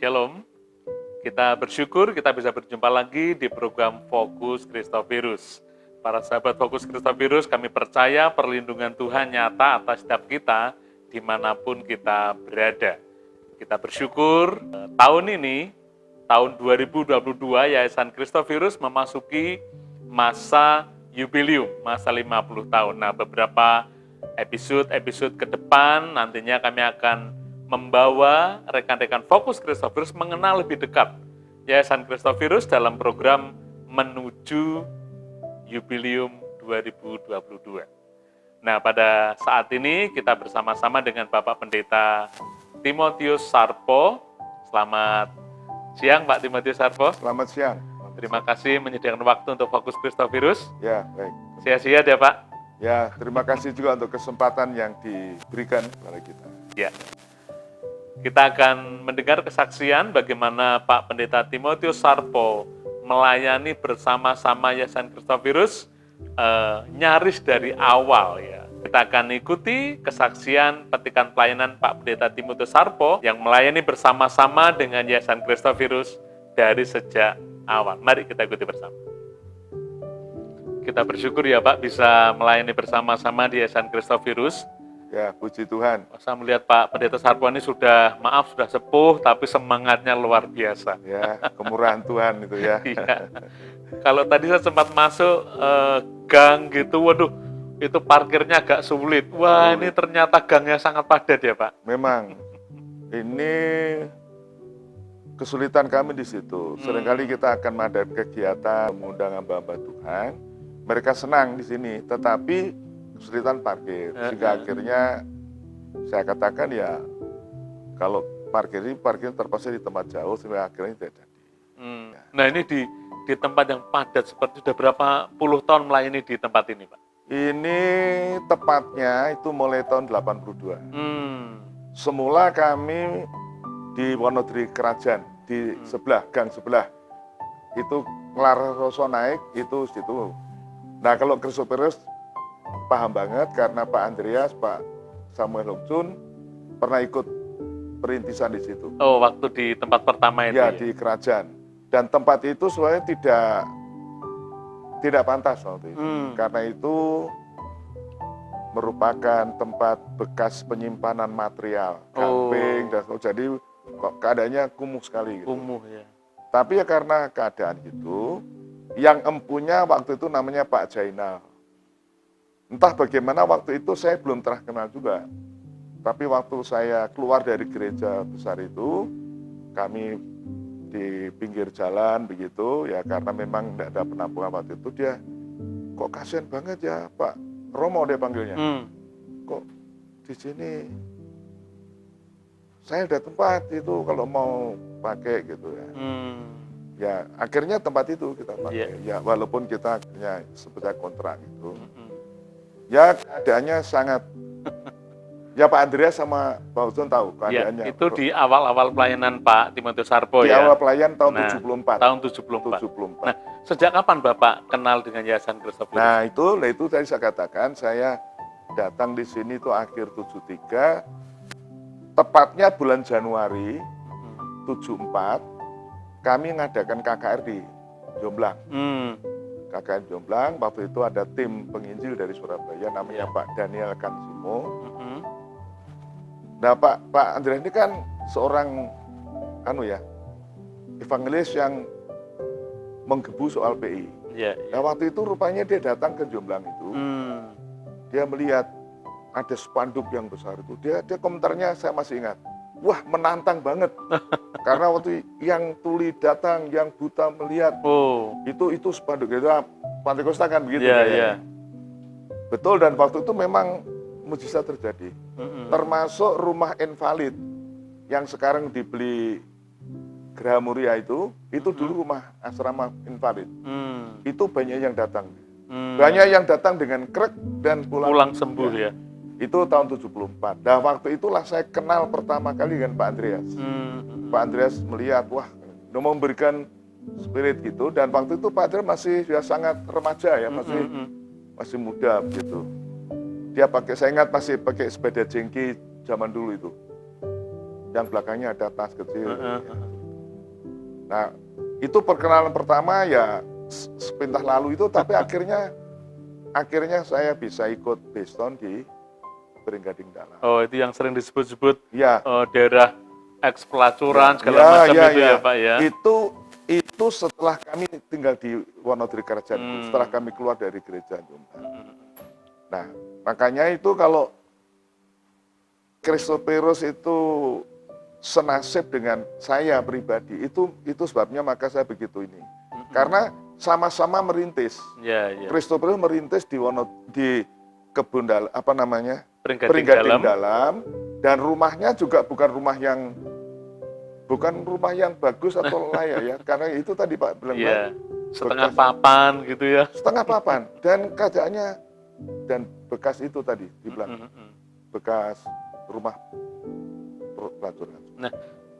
Shalom. Kita bersyukur kita bisa berjumpa lagi di program Fokus Kristovirus. Para sahabat Fokus Kristovirus, kami percaya perlindungan Tuhan nyata atas setiap kita dimanapun kita berada. Kita bersyukur tahun ini, tahun 2022, Yayasan Kristovirus memasuki masa jubilium, masa 50 tahun. Nah, beberapa episode ke depan nantinya kami akan membawa rekan-rekan Fokus Kristovirus mengenal lebih dekat Yayasan Kristovirus dalam program Menuju Jubilium 2022. Nah, pada saat ini kita bersama-sama dengan Bapak Pendeta Timotius Sarpo. Selamat siang Pak Timotius Sarpo. Selamat siang. Terima kasih menyediakan waktu untuk Fokus Kristovirus. Ya, baik. Sehat-sehat ya Pak. Ya, terima kasih juga untuk kesempatan yang diberikan kepada kita. Ya. Kita akan mendengar kesaksian bagaimana Pak Pendeta Timotius Sarpo melayani bersama-sama Yayasan Kristovirus nyaris dari awal ya. Kita akan ikuti kesaksian petikan pelayanan Pak Pendeta Timotius Sarpo yang melayani bersama-sama dengan Yayasan Kristovirus dari sejak awal. Mari kita ikuti bersama. Kita bersyukur ya Pak bisa melayani bersama-sama di Yayasan Kristovirus. Ya, puji Tuhan. Saya melihat Pak Pendeta Sarpo ini sudah sepuh, tapi semangatnya luar biasa. Ya, kemurahan Tuhan itu ya. Iya. Kalau tadi saya sempat masuk gang gitu, waduh, itu parkirnya agak sulit. Wah, ini ternyata gangnya sangat padat ya Pak. Memang, ini kesulitan kami di situ. Seringkali kita akan mengadakan kegiatan, mengundang hamba-hamba Tuhan. Mereka senang di sini, tetapi kesulitan parkir, sehingga akhirnya saya katakan ya kalau parkir terpaksa di tempat jauh sehingga akhirnya tidak jadi. Nah ini di tempat yang padat seperti sudah berapa puluh tahun melayani di tempat ini Pak? Ini tepatnya itu mulai tahun 82. Semula kami di Wonodri Kerajaan di sebelah gang sebelah itu Nglaroso naik itu situ. Nah kalau Kristovirus paham banget karena Pak Andreas, Pak Samuel Hokcun pernah ikut perintisan di situ. Oh, waktu di tempat pertama itu. Ya, di kerajaan. Dan tempat itu sebenarnya tidak pantas waktu itu. Karena itu merupakan tempat bekas penyimpanan material, kambing dan jadi kok keadaannya kumuh sekali gitu. Kumuh ya. Tapi ya karena keadaan itu, yang empunya waktu itu namanya Pak Jainal. Entah bagaimana waktu itu saya belum terkenal juga. Tapi waktu saya keluar dari gereja besar itu, kami di pinggir jalan begitu, ya karena memang tidak ada penampungan waktu itu, dia kok kasihan banget ya Pak Romo dia panggilnya. Kok di sini saya ada tempat itu kalau mau pakai gitu ya. Ya akhirnya tempat itu kita pakai. Ya walaupun kita akhirnya sebetulnya kontrak gitu. Ya keadaannya sangat, ya Pak Andreas sama Pak Hokcun tahu keadaannya. Ya, itu di awal-awal pelayanan Pak Timotius Sarpo di ya? Di awal pelayan tahun 74. Tahun 74. Nah, sejak kapan Bapak kenal dengan Yayasan Kristovirus? Nah itu tadi saya katakan, saya datang di sini itu akhir 73, tepatnya bulan Januari 74, kami mengadakan KKR di Jomblang. KKR Jomblang, waktu itu ada tim penginjil dari Surabaya, namanya Pak Daniel Kansimo. Nah Pak Andreas ini kan seorang evangelis yang menggebu soal PI. Nah waktu itu rupanya dia datang ke Jomblang itu, dia melihat ada spanduk yang besar itu, dia komentarnya saya masih ingat, wah menantang banget. Karena waktu yang tuli datang, yang buta melihat, itu spanduk itu Pantekosta kan begitu ya. Betul, dan waktu itu memang mujizat terjadi. Termasuk rumah invalid yang sekarang dibeli Geraha Muria itu dulu rumah asrama invalid. Itu banyak yang datang. Banyak yang datang dengan krek dan pulang sembuh ya. Itu tahun 74. Nah waktu itulah saya kenal pertama kali dengan Pak Andreas. Pak Andreas melihat, wah, memberikan spirit gitu. Dan waktu itu Pak Andreas masih sangat remaja ya, masih muda gitu. Dia saya ingat masih pakai sepeda jengki zaman dulu itu. Yang belakangnya ada tas kecil. Nah, itu perkenalan pertama ya sepintas lalu itu, tapi akhirnya saya bisa ikut Beston di Beringgading Dalam. Oh, itu yang sering disebut-sebut Ya. Daerah ekspelacuran segala macam itu ya Pak ya. Itu setelah kami tinggal di Wonodri Kerajaan, setelah kami keluar dari gereja Jombang. Nah, makanya itu kalau Christophorus itu senasib dengan saya pribadi, itu sebabnya maka saya begitu ini. Karena sama-sama merintis. Christophorus merintis di kebun Beringgading Dalam, dan rumahnya juga bukan rumah yang bagus atau layak ya, karena itu tadi Pak bilang setengah papan gitu ya. Setengah papan, dan keadaannya dan bekas itu tadi dibilang bekas rumah pelacuran. Nah,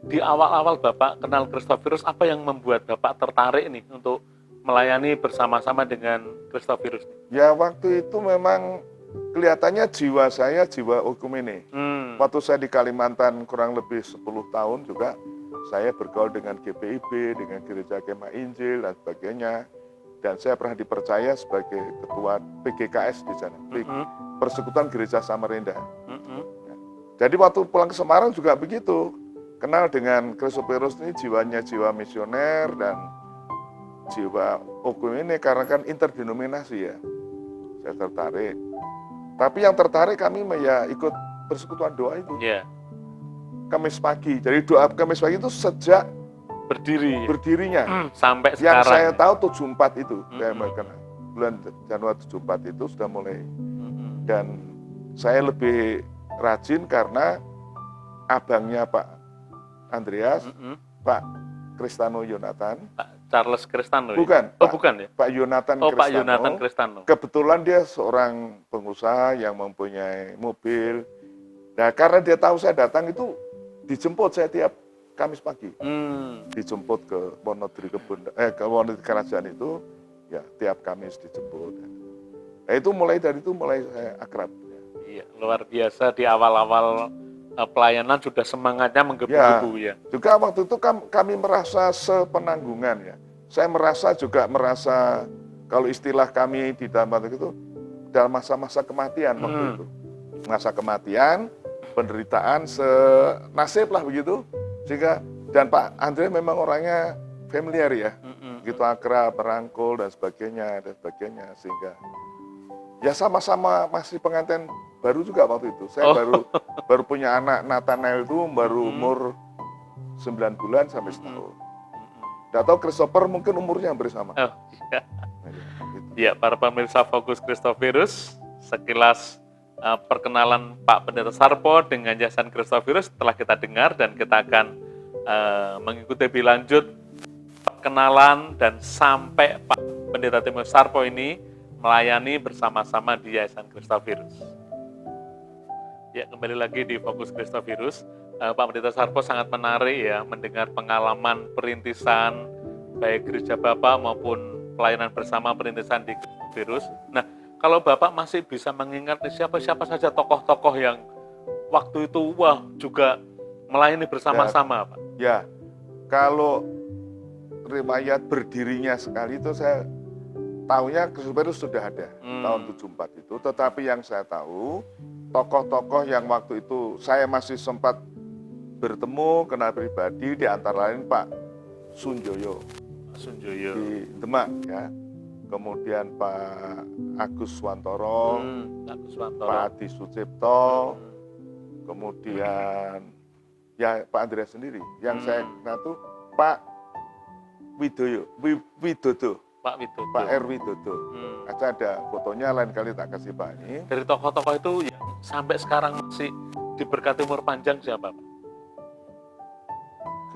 di awal-awal Bapak kenal Christophorus, apa yang membuat Bapak tertarik nih untuk melayani bersama-sama dengan Christophorus? Ya, waktu itu memang kelihatannya jiwa saya jiwa okumene. Waktu saya di Kalimantan kurang lebih 10 tahun juga, saya bergaul dengan GPIB, dengan Gereja Kemah Injil dan sebagainya. Dan saya pernah dipercaya sebagai ketua PGKS di sana, Persekutuan Gereja Samarinda. Jadi waktu pulang ke Semarang juga begitu, kenal dengan Christophorus ini, jiwanya jiwa misioner dan jiwa okumene, karena kan interdenominasi ya. Saya tertarik. Tapi yang tertarik kami ya ikut persekutuan doa itu. Kamis pagi. Jadi doa Kamis pagi itu sejak berdirinya sampai yang sekarang. saya tahu 74 itu. Saya kenal. Bulan Januari 74 itu sudah mulai. Dan saya lebih rajin karena abangnya Pak Andreas, Pak Kristano Yonatan. Pak Charles Kristano. Bukan. Oh, bukan ya? Pak Yonatan Kristano. Pak Yonatan Kristano. Kebetulan dia seorang pengusaha yang mempunyai mobil. Nah, karena dia tahu saya datang itu dijemput saya tiap Kamis pagi. Dijemput ke Wonodri ke Wonodri Kerajaan itu, ya tiap Kamis dijemput. Nah, itu mulai saya akrab. Iya, luar biasa di awal-awal pelayanan sudah semangatnya menggebu-gebu ya. Juga waktu itu kami merasa sepenanggungan ya. Saya merasa kalau istilah kami di dalam itu dalam masa-masa kematian waktu itu. Masa kematian, penderitaan senasib lah begitu. Sehingga dan Pak Andre memang orangnya familiar ya. Gitu akrab, merangkul dan sebagainya sehingga ya sama-sama masih pengantin baru juga waktu itu. Saya baru punya anak Nathanael itu baru umur 9 bulan sampai setahun. Nggak tahu Christopher mungkin umurnya hampir sama. Ya, para pemirsa Fokus Christophorus, sekilas perkenalan Pak Pendeta Sarpo dengan Yayasan Christophorus telah kita dengar, dan kita akan mengikuti lebih lanjut perkenalan dan sampai Pak Pendeta Timotius Sarpo ini melayani bersama-sama di Yayasan Christophorus. Ya, kembali lagi di Fokus Christophorus. Pak Pendeta Sarpo sangat menarik ya mendengar pengalaman perintisan baik gereja Bapak maupun pelayanan bersama perintisan di Christophorus. Nah, kalau Bapak masih bisa mengingat siapa-siapa saja tokoh-tokoh yang waktu itu juga melayani bersama-sama, Pak? Ya, kalau riwayat berdirinya sekali itu saya tahunya Christophorus sudah ada tahun 74 itu, tetapi yang saya tahu tokoh-tokoh yang waktu itu saya masih sempat bertemu, kenal pribadi, di antara lain Pak Sunjoyo di Demak ya. Kemudian Pak Agus Wantoro, Pak Adi Sucipto, kemudian ya Pak Andreas sendiri. Yang saya kenal itu Pak Widodo. Pak R. Widodo. Ada fotonya, lain kali tak kasih Pak ini. Dari tokoh-tokoh itu yang sampai sekarang masih diberkati umur panjang siapa, Pak?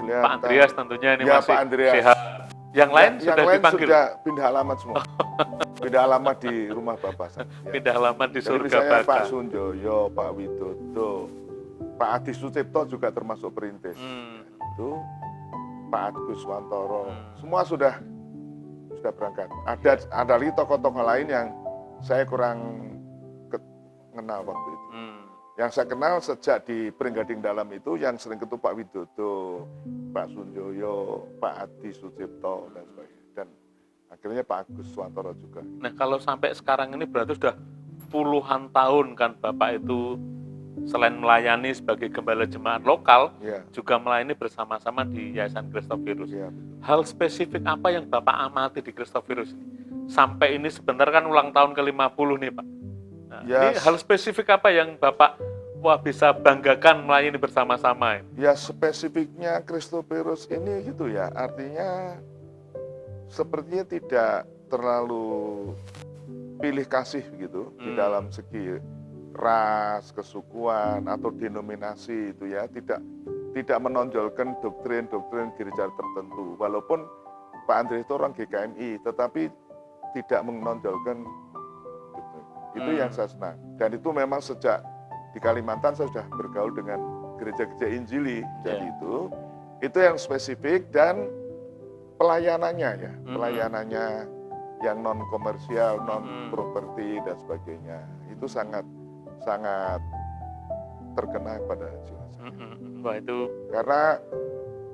Pak Andreas tentunya ini ya, masih Pak Andreas sehat. Yang lain yang sudah lain dipanggil? Sudah pindah alamat semua. Pindah alamat di rumah Bapak saya. Ya. Pindah alamat di surga misalnya Bapak. Pak Sunjoyo, Pak Widodo, Pak Adi Sucipto juga termasuk perintis. Itu Pak Agus Wantoro, semua sudah berangkat. Ada lagi tokoh-tokoh lain yang saya kurang kenal waktu itu. Yang saya kenal sejak di Pringgading Dalam itu yang sering ketemu Pak Widodo, Pak Sunjoyo, Pak Adi Sucipto dan sebagainya. Dan akhirnya Pak Agus Swantoro juga. Nah, kalau sampai sekarang ini berarti sudah puluhan tahun kan Bapak itu selain melayani sebagai gembala jemaat lokal, juga melayani bersama-sama di Yayasan Christophirus. Hal spesifik apa yang Bapak amati di Christophirus ini? Sampai ini sebentar kan ulang tahun ke-50 nih Pak. Nah, ini hal spesifik apa yang Bapak bisa banggakan melayani bersama-sama? Ya spesifiknya Christophirus ini gitu ya, artinya sepertinya tidak terlalu pilih kasih gitu di dalam segi ras, kesukuan atau denominasi itu ya, tidak menonjolkan doktrin gereja tertentu. Walaupun Pak Andre itu orang GKMI, tetapi tidak menonjolkan gitu. Itu yang saya senang. Dan itu memang sejak di Kalimantan saya sudah bergaul dengan gereja-gereja Injili. Jadi itu yang spesifik dan pelayanannya ya, pelayanannya yang non komersial, non properti dan sebagainya. Itu sangat terkena pada jiwa saya. Wah, itu karena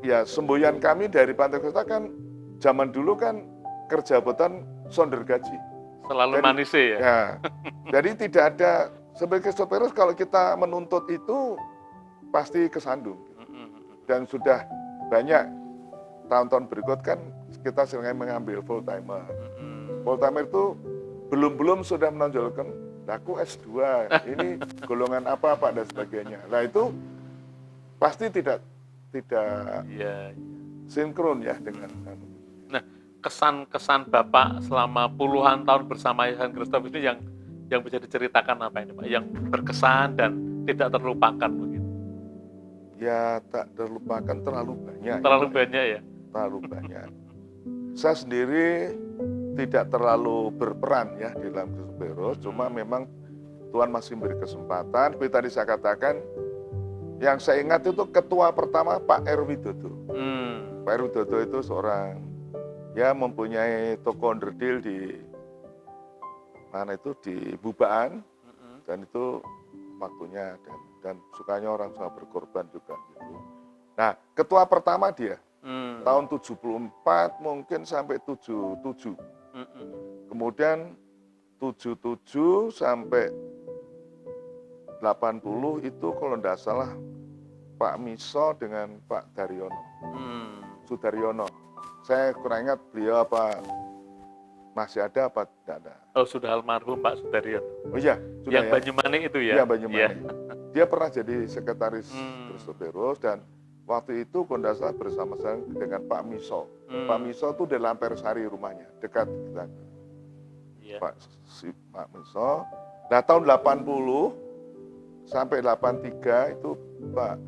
ya semboyan kami dari Pantai Kuta kan zaman dulu kan kerja botan sonder gaji. Selalu manis ya. Ya. Jadi tidak ada sebagai Christophirus kalau kita menuntut itu pasti kesandung. Dan sudah banyak tahun-tahun berikut kan kita sering mengambil full timer. Full timer itu belum sudah menonjolkan aku S2, ini golongan apa dan sebagainya. Nah itu pasti tidak sinkron ya dengan. Nah, kesan Bapak selama puluhan tahun bersama Yayasan Christophirus ini yang bisa diceritakan apa ini Pak? Yang berkesan dan tidak terlupakan begitu? Ya tak terlupakan terlalu banyak. Terlalu banyak ya? Terlalu banyak. Saya sendiri tidak terlalu berperan ya di dalam Christophirus, cuma memang Tuhan masih beri kesempatan. Seperti tadi saya katakan, yang saya ingat itu ketua pertama Pak R. Widodo. Pak R. Widodo itu seorang ya mempunyai toko onderdil di mana itu di Bubaan, dan itu waktunya dan sukanya orang sama berkorban juga gitu. Nah, ketua pertama dia tahun 74 mungkin sampai 77. Kemudian 77 sampai 80 itu kalau tidak salah Pak Miso dengan Pak Daryono. Sudaryono. Saya kurang ingat beliau apa masih ada apa tidak ada. Oh, sudah almarhum Pak Sudaryono. Oh iya, sudah yang ya. Banyumanik itu ya? Iya, Banyumanik. Dia pernah jadi sekretaris Christophirus dan waktu itu Kondasa bersama-sama dengan Pak Miso. Pak Miso itu di Lampersari rumahnya, dekat kita. Pak Miso. Nah tahun 80 sampai 83 itu Pak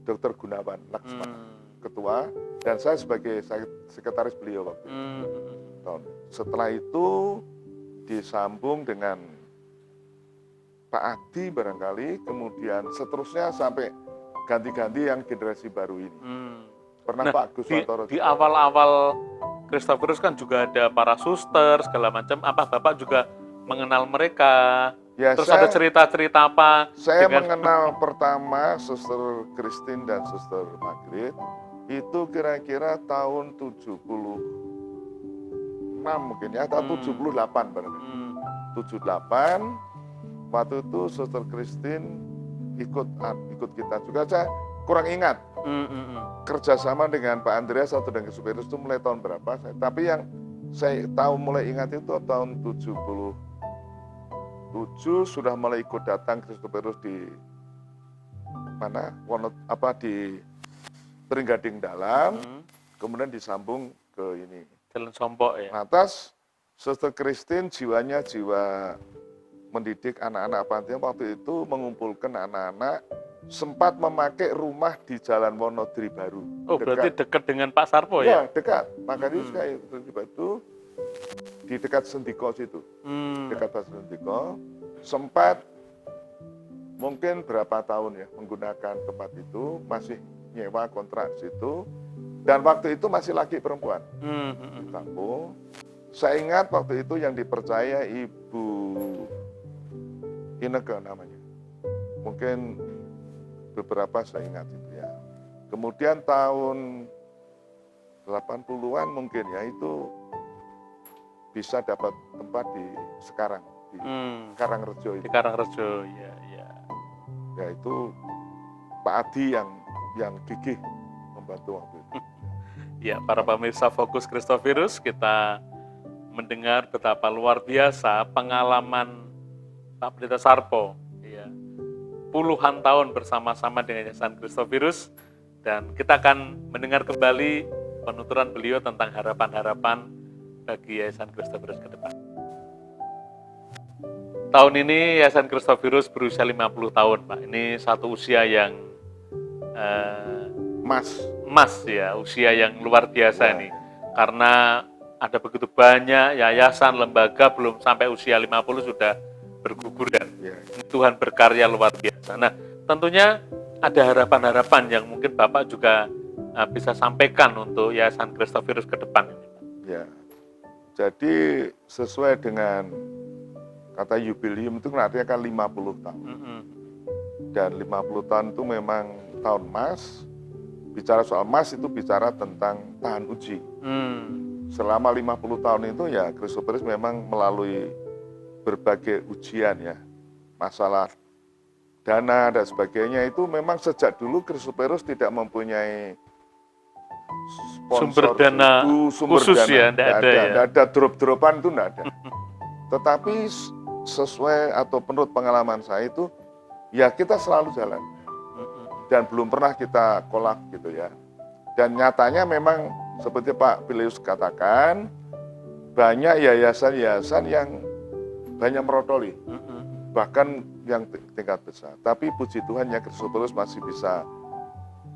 Dr. Gunawan Laksmana, ketua, dan saya sebagai sekretaris beliau waktu itu. Setelah itu disambung dengan Pak Adi barangkali, kemudian seterusnya sampai ganti-ganti yang generasi baru ini. Pernah Pak Agus Swantoro. Di awal-awal Christophirus kan juga ada para suster segala macam. Apa Bapak juga mengenal mereka? Ya, terus ada cerita-cerita apa? Saya mengenal pertama Suster Christine dan Suster Margaret itu kira-kira tahun 76 mungkin ya, atau 78 barangkali. 78 waktu itu Suster Christine ikut kita juga. Saya kurang ingat kerjasama dengan Pak Andreas atau dengan Christophirus itu mulai tahun berapa. Tapi yang saya tahu mulai ingat itu tahun 77 sudah mulai ikut datang Christophirus di mana di Pringgading Dalam, kemudian disambung ke ini Jalan Sompok ya. Atas Suster Christine jiwanya jiwa mendidik anak-anak panti. Waktu itu mengumpulkan anak-anak, sempat memakai rumah di Jalan Wonodri Baru. Oh, berarti dekat dengan Pak Sarpo ya? Ya, dekat. Makanya saya itu di dekat Sendiko situ. Dekat Pak Sendiko. Sempat mungkin berapa tahun ya menggunakan tempat itu, masih nyewa kontrak situ. Dan waktu itu masih laki perempuan. Tampung. Saya ingat waktu itu yang dipercaya Ibu Ineke namanya. mungkin beberapa saya ingat itu ya. Kemudian tahun 80-an mungkin ya, itu bisa dapat tempat di sekarang, di Karangrejo itu. Di Karangrejo, ya. Ya itu Pak Adi yang gigih membantu waktu itu. Ya, para pemirsa Fokus Christophirus, kita mendengar betapa luar biasa pengalaman Pak Pendeta Sarpo, ya, puluhan tahun bersama-sama dengan Yayasan Christophirus, dan kita akan mendengar kembali penuturan beliau tentang harapan-harapan bagi Yayasan Christophirus ke depan. Tahun ini Yayasan Christophirus berusia 50 tahun, Pak. Ini satu usia yang emas ya, usia yang luar biasa nih. Karena ada begitu banyak yayasan, lembaga, belum sampai usia 50 sudah berguguran. Tuhan berkarya luar biasa. Nah, tentunya ada harapan-harapan yang mungkin Bapak juga bisa sampaikan untuk Yayasan Christophirus ke depan ini. Ya, jadi sesuai dengan kata jubileum itu artinya kan 50 tahun. Dan 50 tahun itu memang tahun emas. Bicara soal emas itu bicara tentang tahan uji. Selama 50 tahun itu ya Christophirus memang melalui berbagai ujian ya. Masalah dana dan sebagainya itu memang sejak dulu Christophirus tidak mempunyai sumber dana khusus ya, tidak ada drop-dropan itu tidak ada. Tetapi sesuai atau menurut pengalaman saya itu ya kita selalu jalan dan belum pernah kita kolak gitu ya. Dan nyatanya memang seperti Pak Bileus katakan, banyak yayasan-yayasan yang banyak merotoli, bahkan yang tingkat besar. Tapi puji Tuhan ya Christophirus masih bisa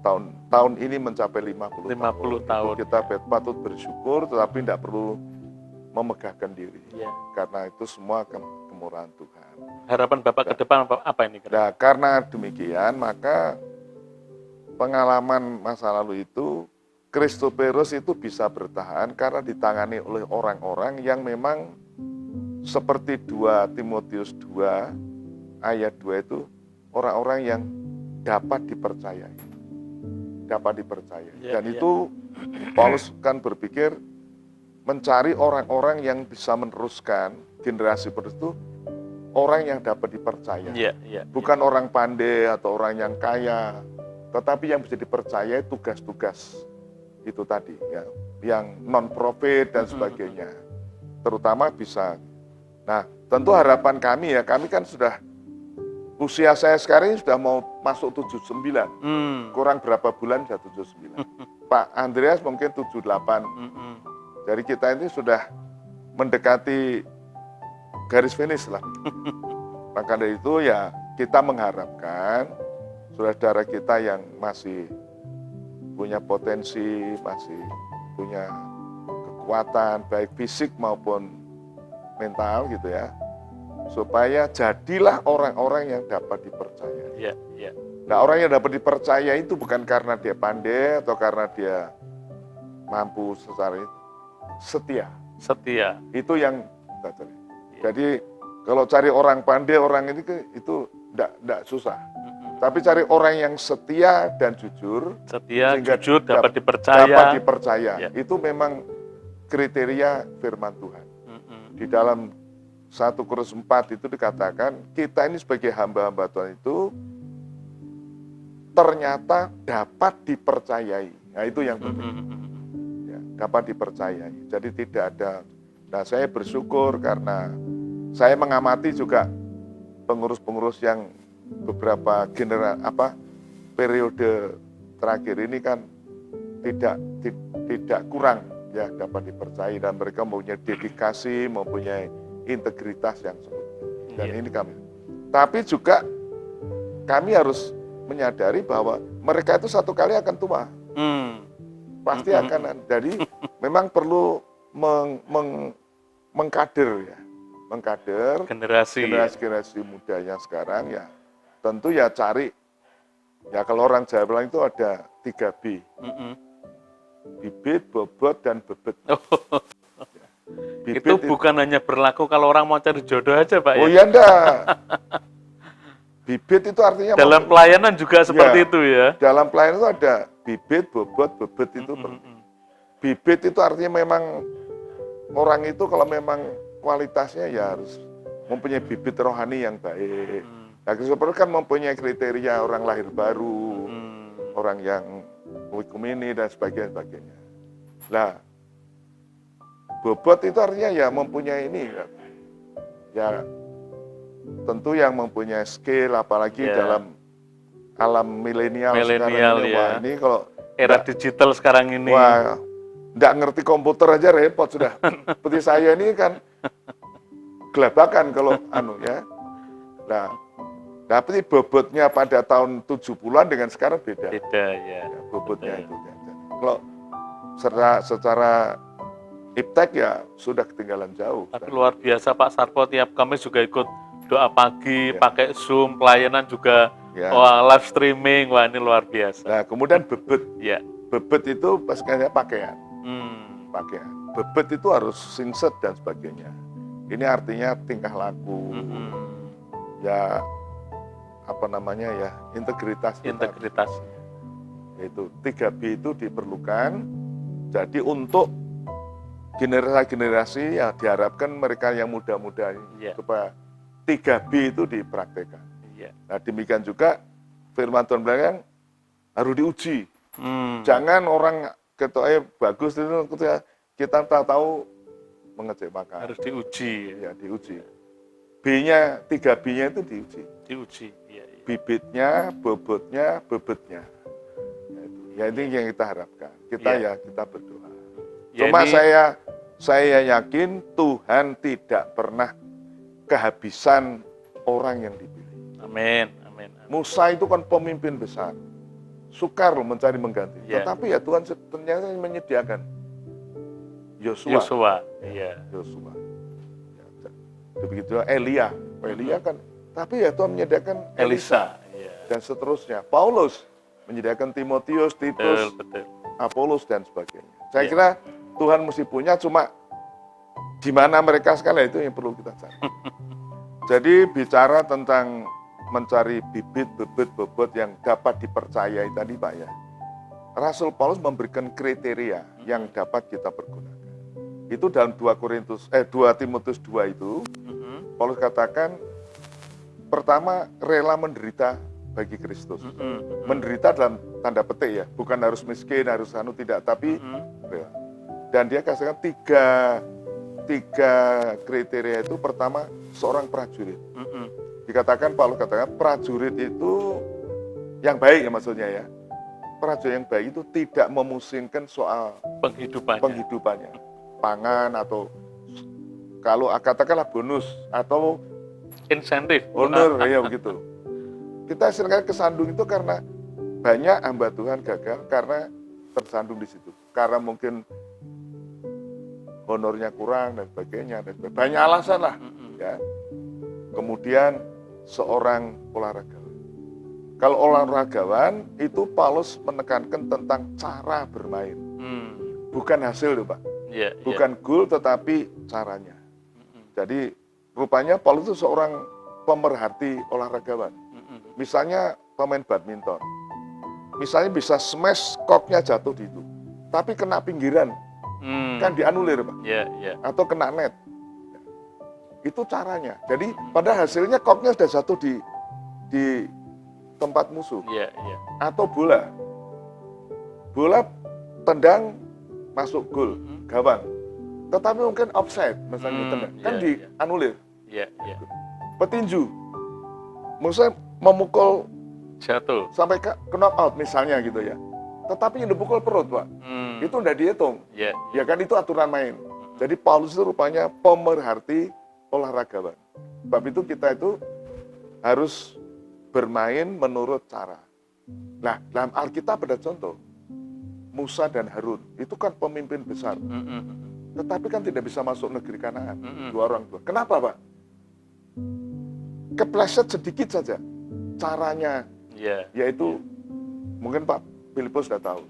tahun ini mencapai 50 tahun. Kita patut bersyukur, tetapi tidak perlu memegahkan diri, karena itu semua kemurahan Tuhan. Harapan Bapak ke depan apa ini? Nah, karena demikian, maka pengalaman masa lalu itu, Christophirus itu bisa bertahan karena ditangani oleh orang-orang yang memang seperti 2 Timotius 2 ayat 2 itu, orang-orang yang dapat dipercayai. Dan itu Paulus kan berpikir mencari orang-orang yang bisa meneruskan generasi penerus itu, orang yang dapat dipercaya. Bukan orang pandai atau orang yang kaya, tetapi yang bisa dipercaya tugas-tugas itu tadi ya, yang non-profit dan sebagainya. Terutama bisa. Nah, tentu harapan kami ya, kami kan sudah, usia saya sekarang ini sudah mau masuk 79. Kurang berapa bulan sudah 79. Pak Andreas mungkin 78. Jadi kita ini sudah mendekati garis finish lah. Maka dari itu ya kita mengharapkan saudara kita yang masih punya potensi, masih punya kekuatan baik fisik maupun mental gitu ya, supaya jadilah orang-orang yang dapat dipercaya. Nah, orang yang dapat dipercaya itu bukan karena dia pandai atau karena dia mampu secara setia. Itu yang kita cari. Jadi kalau cari orang pandai, orang ini itu tidak susah. Tapi cari orang yang setia dan jujur, jujur, dapat dipercaya. Itu memang kriteria firman Tuhan. Di dalam 1 Korintus 4 itu dikatakan, kita ini sebagai hamba-hamba Tuhan itu ternyata dapat dipercayai. Nah, itu yang penting. Ya, dapat dipercayai. Jadi tidak ada. Nah, saya bersyukur karena saya mengamati juga pengurus-pengurus yang beberapa periode terakhir ini kan tidak kurang ya dapat dipercayai, dan mereka mempunyai dedikasi, mempunyai integritas yang sempurna. Dan ini kami. Tapi juga kami harus menyadari bahwa mereka itu satu kali akan tua. Pasti akan. Jadi memang perlu mengkader ya. Mengkader generasi mudanya sekarang ya. Tentu ya cari, ya kalau orang Jawa bilang itu ada 3B. Bibit, bobot, dan bebet. Ya. Itu bukan hanya berlaku kalau orang mau cari jodoh aja, Pak. Oh ya enggak. Bibit itu artinya dalam pelayanan juga seperti itu ya. Dalam pelayanan itu ada bibit, bobot, bebet itu. Bibit itu artinya memang orang itu kalau memang kualitasnya ya harus mempunyai bibit rohani yang baik. Nah, Christopher kan mempunyai kriteria orang lahir baru, orang yang wikumini dan sebagainya. Nah, bobot itu artinya ya mempunyai ini, ya tentu yang mempunyai skill, apalagi dalam alam milenial sekarang ini. Wah, ini kalau era digital sekarang ini. Wah, nggak ngerti komputer aja repot sudah. Seperti saya ini kan gelabakan kalau ya. Nah, tapi bobotnya pada tahun 70-an dengan sekarang beda. Beda ya. Bobotnya itu. Kalau secara iptek ya sudah ketinggalan jauh. Tapi luar biasa Pak Sarpo, tiap Kamis juga ikut doa pagi, pakai Zoom, pelayanan juga, live streaming, wah ini luar biasa. Nah, kemudian bebet. Ya. Bebet itu pakaian. Pakaian. Bebet itu harus singset dan sebagainya. Ini artinya tingkah laku. Ya, apa namanya ya, integritas. Itu 3B itu diperlukan. Jadi untuk generasi-generasi ya diharapkan mereka yang muda-muda supaya 3B itu dipraktekkan. Nah, demikian juga firman Tuhan bilang harus diuji. Jangan orang ketoknya bagus itu kita tak tahu mengecewakan. Harus diuji. Ya, diuji. B-nya, 3B-nya itu diuji. Iya. Bibitnya, bobotnya, bebetnya. Ya ini yang kita harapkan. Kita berdoa. Cuma saya yakin Tuhan tidak pernah kehabisan orang yang dipilih. Amin. Musa itu kan pemimpin besar. Sukar loh mencari mengganti. Tetapi ya Tuhan ternyata menyediakan Yosua. Ya, begitu Elia kan. Tapi ya Tuhan menyediakan Elisa. Dan seterusnya. Paulus menyediakan Timotius, Titus, Apolos dan sebagainya. Saya kira Tuhan mesti punya, cuma di mana mereka sekali itu yang perlu kita cari. Jadi bicara tentang mencari bibit, bobot yang dapat dipercayai tadi Pak ya. Rasul Paulus memberikan kriteria yang dapat kita pergunakan. Itu dalam 2 Timotius 2 itu, Paulus katakan pertama rela menderita bagi Kristus. Menderita dalam tanda petik ya, bukan harus miskin, harus tidak, tapi rela. Dan dia katakan tiga kriteria itu. Pertama, seorang prajurit. Paulus katakan prajurit itu yang baik ya maksudnya ya. Prajurit yang baik itu tidak memusingkan soal penghidupannya. Pangan atau kalau katakanlah bonus atau insentif, honor ya begitu. Kita seringkali kesandung itu karena banyak hamba Tuhan gagal karena tersandung di situ. Karena mungkin honornya kurang dan sebagainya. Banyak alasan lah. Ya. Kemudian seorang olaragawan. Kalau olaragawan itu Paulus menekankan tentang cara bermain. Bukan hasil loh Pak. Bukan goal tetapi caranya. Jadi rupanya Paulus itu seorang pemerhati olaragawan. Misalnya pemain badminton. Misalnya bisa smash koknya jatuh di itu. Tapi kena pinggiran. Kan dianulir Pak. Atau kena net. Itu caranya. Jadi pada hasilnya koknya sudah jatuh di tempat musuh. Atau bola tendang masuk gol, gawang. Tetapi mungkin offside misalnya tendang, kan dianulir. Petinju, maksudnya memukul jatuh sampai ke knock out misalnya gitu ya. Tetapi yang dipukul perut Pak, itu udah dihitung. Ya kan itu aturan main. Jadi Paulus itu rupanya pemerhati olahragawan. Sebab itu kita itu harus bermain menurut cara. Nah, dalam Alkitab ada contoh. Musa dan Harun, itu kan pemimpin besar. Tetapi kan tidak bisa masuk negeri Kanaan. Dua orang tua. Kenapa Pak? Kepleset sedikit saja. Caranya, yaitu mungkin Pak Filipus sudah tahu.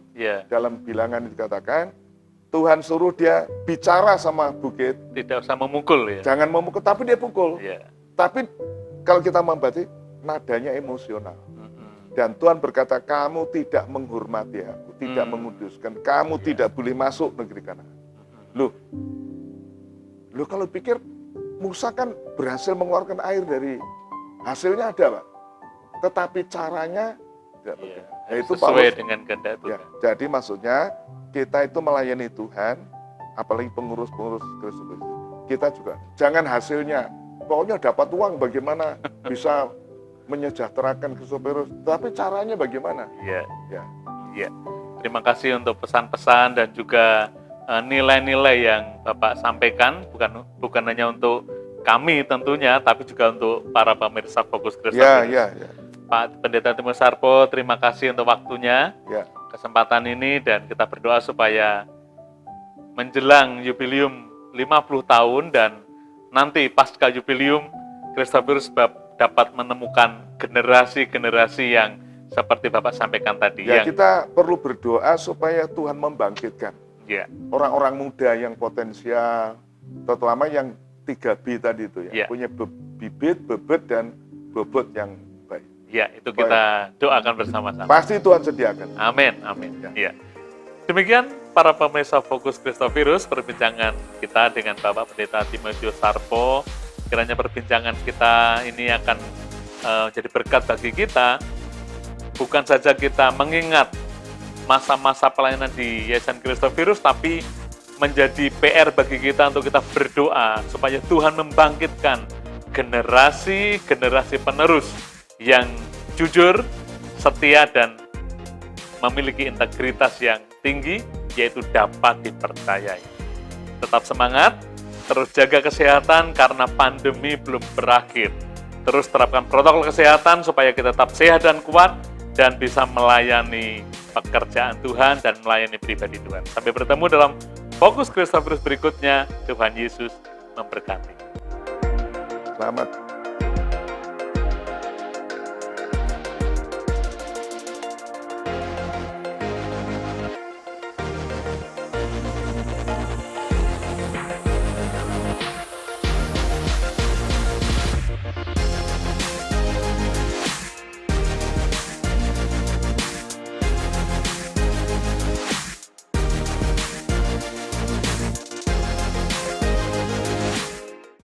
Dalam bilangan dikatakan, Tuhan suruh dia bicara sama bukit. Tidak usah memukul ya. Jangan memukul, tapi dia pukul. Tapi kalau kita membaca, nadanya emosional. Dan Tuhan berkata, kamu tidak menghormati aku, tidak menguduskan, kamu tidak boleh masuk negeri Kanaan. Loh kalau pikir Musa kan berhasil mengeluarkan air dari hasilnya ada, Pak. Tetapi caranya tidak begitu. Itu sesuai dengan kehendak Tuhan. Ya, jadi maksudnya kita itu melayani Tuhan, apalagi pengurus-pengurus Kristus. Kita juga jangan hasilnya, pokoknya dapat uang bagaimana bisa menyejahterakan Kristus, tapi caranya bagaimana? Iya. Terima kasih untuk pesan-pesan dan juga nilai-nilai yang Bapak sampaikan, bukan hanya untuk kami tentunya, tapi juga untuk para pemirsa Fokus Kristus. Ya. Pak Pendeta Timo Sarpo, terima kasih untuk waktunya, kesempatan ini, dan kita berdoa supaya menjelang jubilium 50 tahun dan nanti pasca jubilium Kristus dapat menemukan generasi-generasi yang seperti Bapak sampaikan tadi. Ya, kita perlu berdoa supaya Tuhan membangkitkan orang-orang muda yang potensial, terutama yang 3B tadi itu punya bibit, bebet, dan bobot yang baik. Ya, itu kita doakan bersama-sama. Pasti Tuhan sediakan. Amin. Ya. Demikian para pemirsa Fokus Kristus, perbincangan kita dengan Bapak Pendeta Timotius Sarpo. Kiranya perbincangan kita ini akan jadi berkat bagi kita, bukan saja kita mengingat masa-masa pelayanan di Yayasan Kristus, tapi menjadi PR bagi kita untuk kita berdoa supaya Tuhan membangkitkan generasi penerus yang jujur, setia, dan memiliki integritas yang tinggi, yaitu dapat dipercayai. Tetap semangat, terus jaga kesehatan karena pandemi belum berakhir. Terus terapkan protokol kesehatan supaya kita tetap sehat dan kuat dan bisa melayani pekerjaan Tuhan dan melayani pribadi Tuhan. Sampai bertemu dalam Fokus Kristus berikutnya. Tuhan Yesus memberkati. Selamat